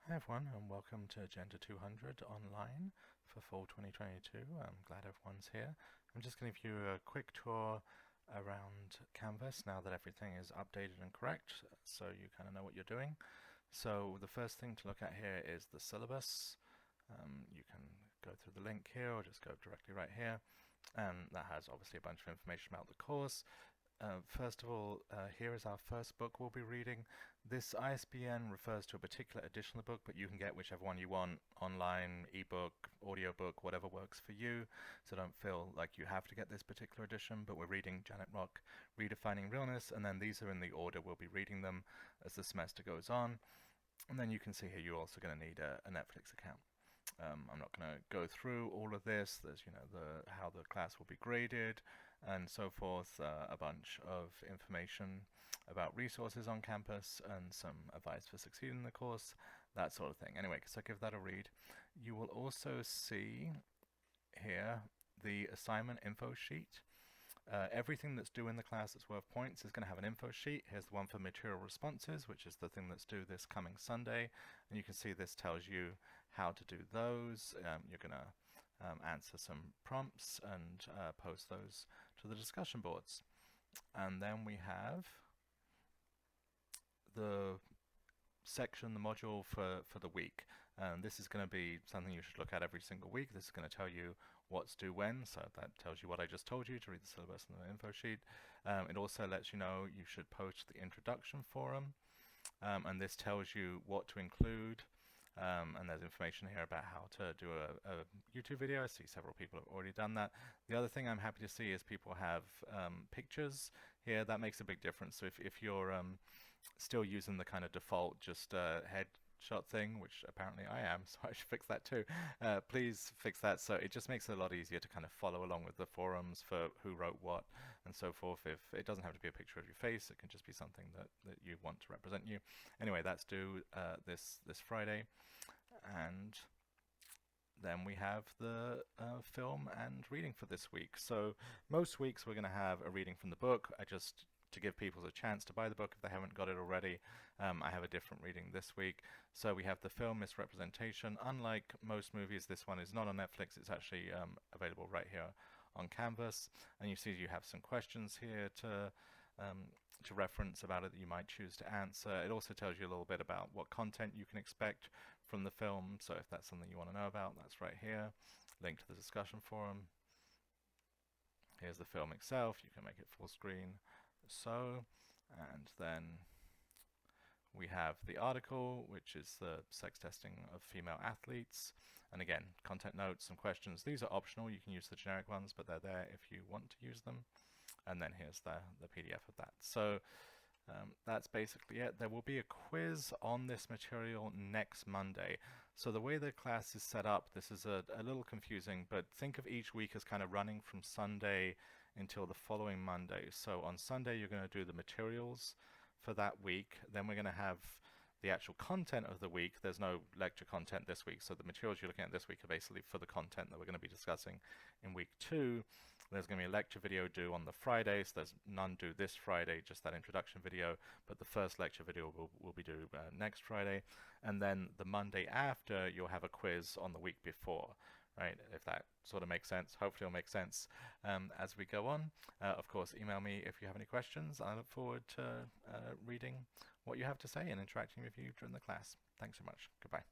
Hi everyone, and welcome to Gndr 200 online for fall 2022. I'm glad everyone's here. I'm just going to give you a quick tour around Canvas now that everything is updated and correct, so you kind of know what you're doing. So the first thing to look at here is the syllabus. You can go through the link here or just go directly right here, and that has obviously a bunch of information about the course. First of all, here is our first book we'll be reading. This ISBN refers to a particular edition of the book, but you can get whichever one you want, online, ebook, audiobook, whatever works for you. So don't feel like you have to get this particular edition, but we're reading Janet Rock, Redefining Realness, and then these are in the order we'll be reading them as the semester goes on. And then you can see here you're also going to need a Netflix account. I'm not going to go through all of this. There's, how the class will be graded and so forth, a bunch of information about resources on campus and some advice for succeeding in the course, that sort of thing. Anyway, so give that a read. You will also see here the assignment info sheet. Everything that's due in the class that's worth points is going to have an info sheet. Here's the one for material responses, which is the thing that's due this coming Sunday. And you can see this tells you how to do those. You're going to answer some prompts and post those to the discussion boards. And then we have the section, the module for the week. This is going to be something you should look at every single week. This is going to tell you what's due when, so that tells you what I just told you to read the syllabus and the info sheet. It also lets you know you should post the introduction forum, and this tells you what to include. And there's information here about how to do a YouTube video. I see several people have already done that. The other thing I'm happy to see is people have pictures here. That makes a big difference. So if you're still using the kind of default just headshot thing, which apparently I am, so I should fix that too. Please fix that, so it just makes it a lot easier to kind of follow along with the forums for who wrote what and so forth. If it doesn't have to be a picture of your face, it can just be something that you want to represent you. Anyway, that's due this Friday, and then we have the film and reading for this week. So most weeks we're going to have a reading from the book. To give people a chance to buy the book if they haven't got it already, I have a different reading this week. So we have the film Misrepresentation. Unlike most movies, this one is not on Netflix. It's actually available right here on Canvas. And you see you have some questions here to reference about it that you might choose to answer. It also tells you a little bit about what content you can expect from the film. So if that's something you want to know about, that's right here. Link to the discussion forum. Here's the film itself. You can make it full screen. So, and then we have the article, which is the sex testing of female athletes. And again, content notes, some questions. These are optional. You can use the generic ones, but they're there if you want to use them. And then here's the PDF of that. So that's basically it. There will be a quiz on this material next Monday. So the way the class is set up, this is a little confusing, but think of each week as kind of running from Sunday until the following Monday. So on Sunday, you're going to do the materials for that week. Then we're going to have the actual content of the week. There's no lecture content this week, so the materials you're looking at this week are basically for the content that we're going to be discussing in week 2. There's going to be a lecture video due on the Friday, so there's none due this Friday, just that introduction video, but the first lecture video will be due next Friday. And then the Monday after, you'll have a quiz on the week before. Right, if that sort of makes sense. Hopefully it'll make sense as we go on. Of course, email me if you have any questions. I look forward to reading what you have to say and interacting with you during the class. Thanks so much. Goodbye.